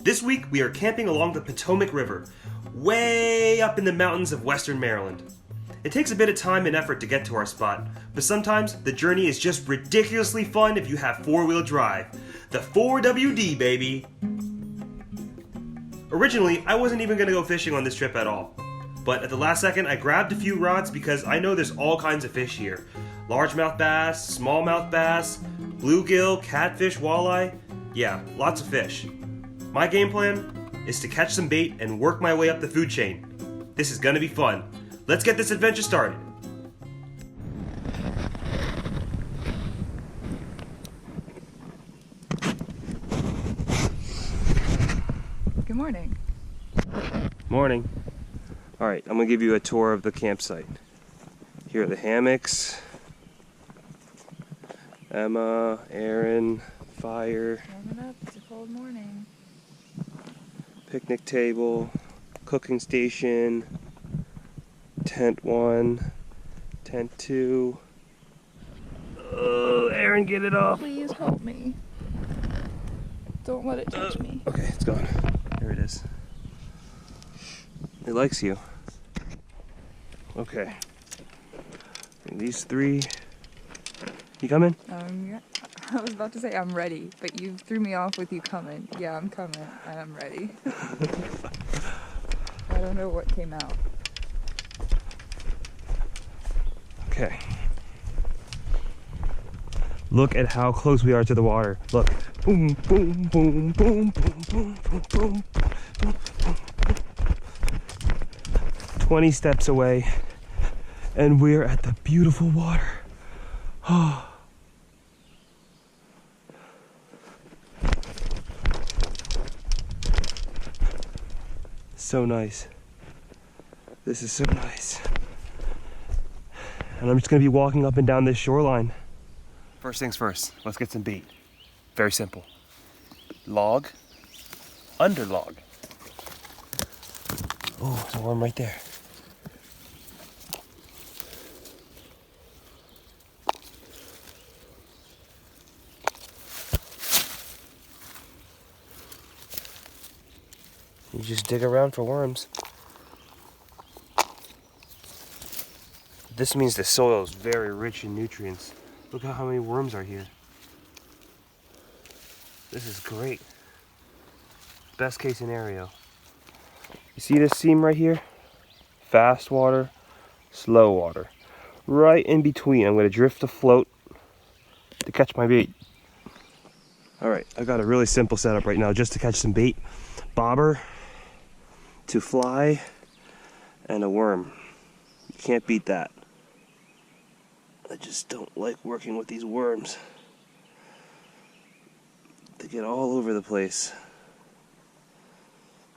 This week we are camping along the Potomac River, way up in the mountains of western Maryland. It takes a bit of time and effort to get to our spot, but sometimes the journey is just ridiculously fun if you have four-wheel drive. The 4WD, baby! Originally, I wasn't even going to go fishing on this trip at all. But at the last second, I grabbed a few rods because I know there's all kinds of fish here. Largemouth bass, smallmouth bass, bluegill, catfish, walleye. Yeah, lots of fish. My game plan is to catch some bait and work my way up the food chain. This is gonna be fun. Let's get this adventure started. Good morning. Morning. Alright, I'm gonna give you a tour of the campsite. Here are the hammocks. Emma, Erin, fire. Warming up, it's a cold morning. Picnic table, cooking station, tent 1, tent 2. Oh, Erin, get it off. Please help me. Don't let it touch me. Okay, it's gone. Here it is. It likes you. Okay. And these 3. You coming? Yeah. I was about to say I'm ready, but you threw me off with you coming. Yeah, I'm coming, and I'm ready. I don't know what came out. Okay. Look at how close we are to the water. Look. Boom, boom, boom, boom, boom, boom, boom, boom, boom, boom. 20 steps away, and we're at the beautiful water. Oh. So nice. This is so nice. And I'm just gonna be walking up and down this shoreline. First things first, let's get some bait. Very simple. Log, under log. Oh, there's a worm right there. You just dig around for worms. This means the soil is very rich in nutrients. Look at how many worms are here. This is great. Best case scenario. You see this seam right here? Fast water, slow water. Right in between, I'm gonna drift afloat to catch my bait. All right, I got a really simple setup right now just to catch some bait. Bobber, to fly, and a worm. You can't beat that. I just don't like working with these worms. They get all over the place.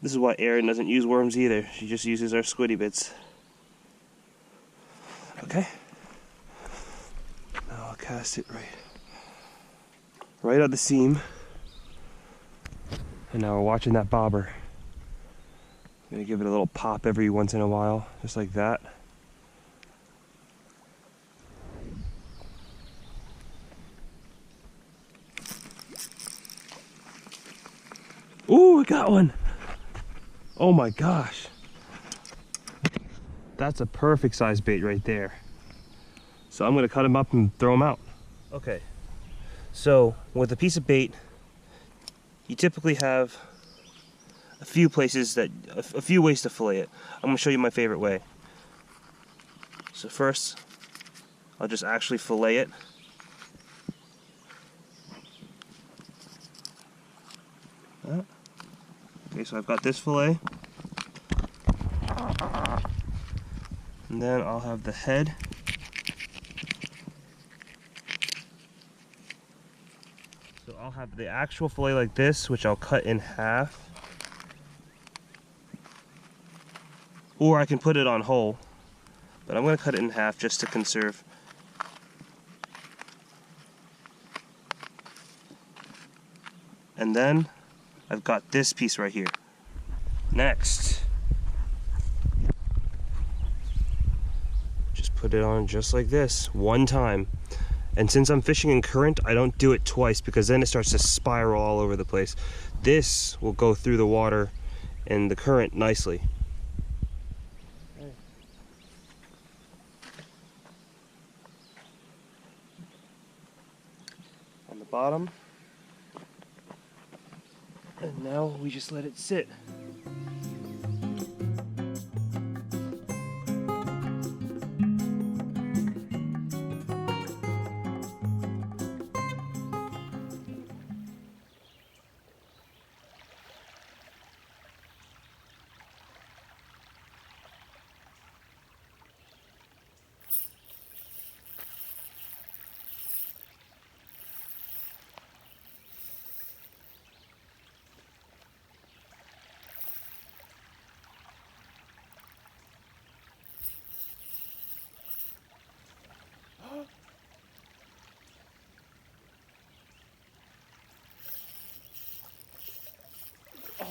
This is why Erin doesn't use worms either. She just uses our squiddy bits. Okay. Now I'll cast it right at the seam. And now we're watching that bobber. I'm gonna give it a little pop every once in a while, just like that. Ooh, I got one. Oh my gosh. That's a perfect size bait right there. So I'm gonna cut him up and throw him out. Okay, so with a piece of bait, you typically have a few places a few ways to fillet it. I'm gonna show you my favorite way. So first, I'll just actually fillet it. Okay, so I've got this fillet. And then I'll have the head. So I'll have the actual fillet like this, which I'll cut in half. Or I can put it on whole, but I'm going to cut it in half just to conserve. And then I've got this piece right here. Next, just put it on just like this, one time. And since I'm fishing in current, I don't do it twice because then it starts to spiral all over the place. this will go through the water and the current nicely. On the bottom. And now we just let it sit.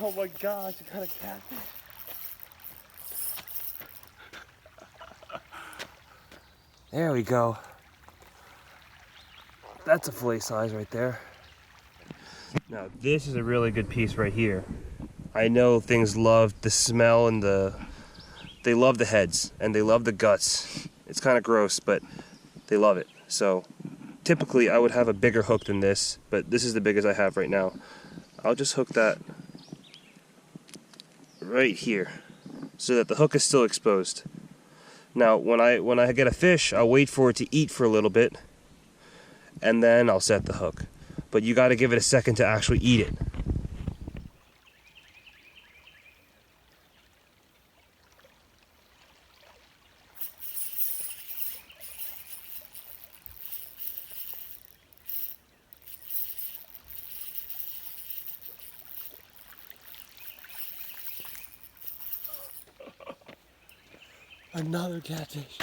Oh my gosh, I got a catfish. There we go. That's a fillet size right there. Now this is a really good piece right here. I know things love the smell and they love the heads and they love the guts. It's kind of gross, but they love it. So typically I would have a bigger hook than this, but this is the biggest I have right now. I'll just hook that right here so that the hook is still exposed. Now when I get a fish, I'll wait for it to eat for a little bit and then I'll set the hook. But you got to give it a second to actually eat it. Another catfish.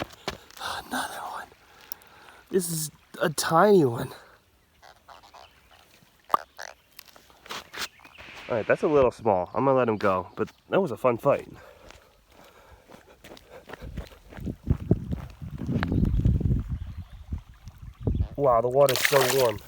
Another one. This is a tiny one. Alright, that's a little small. I'm gonna let him go, but that was a fun fight. Wow, the water's so warm.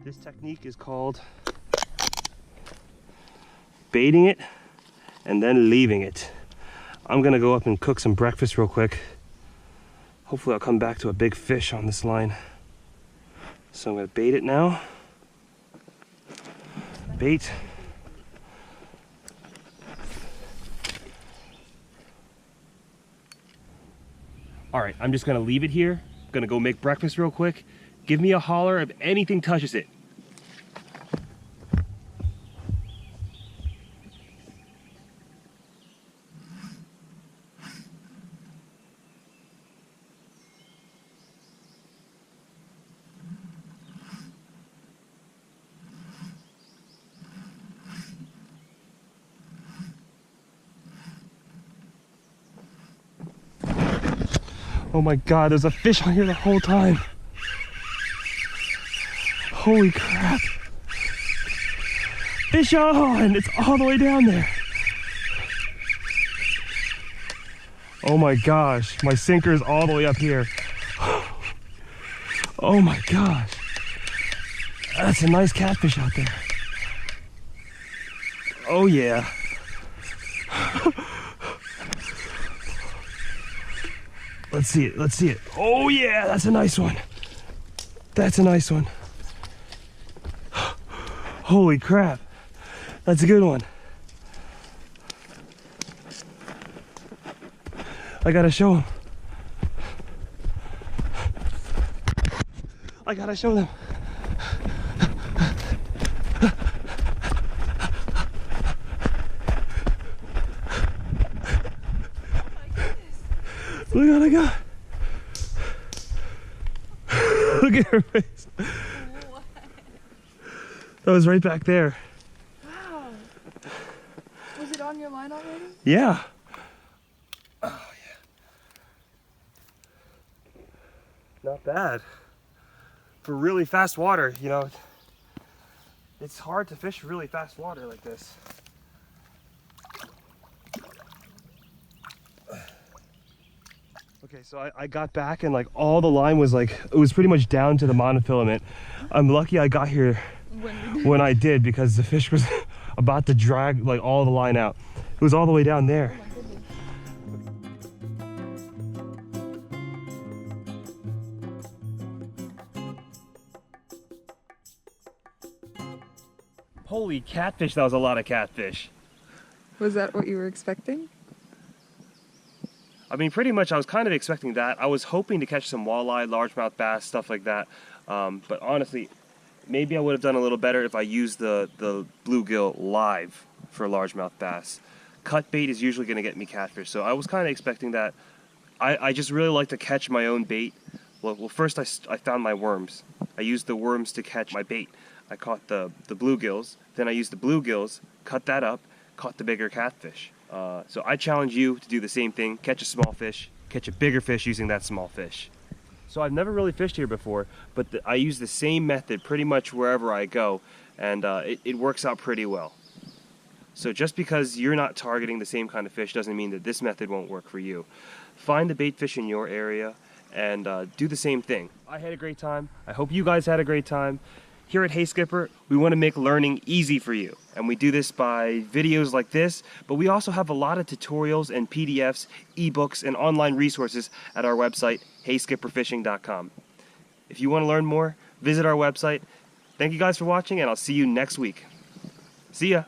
This technique is called baiting it and then leaving it. I'm gonna go up and cook some breakfast real quick. Hopefully I'll come back to a big fish on this line. So I'm gonna bait it now. Bait. All right, I'm just gonna leave it here. I'm gonna go make breakfast real quick. Give me a holler if anything touches it. Oh my God, there's a fish on here the whole time. Holy crap. Fish on! It's all the way down there. Oh my gosh, my sinker is all the way up here. Oh my gosh. That's a nice catfish out there. Oh yeah. Let's see it, let's see it. Oh yeah, that's a nice one. That's a nice one. Holy crap, that's a good one. I gotta show him. I gotta show them. Look what I got. Look at her face. What? That was right back there. Wow. Was it on your line already? Yeah. Oh yeah. Not bad. For really fast water, you know, it's hard to fish really fast water like this. Okay, so I got back and like all the line was like, it was pretty much down to the monofilament. I'm lucky I got here when I did, because the fish was about to drag like all the line out. It was all the way down there. Holy catfish, that was a lot of catfish. Was that what you were expecting? I mean, pretty much I was kind of expecting that. I was hoping to catch some walleye, largemouth bass, stuff like that. But honestly, maybe I would have done a little better if I used the bluegill live for largemouth bass. Cut bait is usually going to get me catfish, so I was kind of expecting that. I just really like to catch my own bait. Well, first I found my worms. I used the worms to catch my bait. I caught the bluegills, then I used the bluegills, cut that up, caught the bigger catfish. So I challenge you to do the same thing. Catch a small fish, catch a bigger fish using that small fish. So I've never really fished here before, but I use the same method pretty much wherever I go, and it works out pretty well. So just because you're not targeting the same kind of fish doesn't mean that this method won't work for you. Find the bait fish in your area and do the same thing. I had a great time. I hope you guys had a great time. Here at Hey Skipper, we want to make learning easy for you, and we do this by videos like this, but we also have a lot of tutorials and PDFs, ebooks, and online resources at our website, heyskipperfishing.com. If you want to learn more, visit our website. Thank you guys for watching, and I'll see you next week. See ya!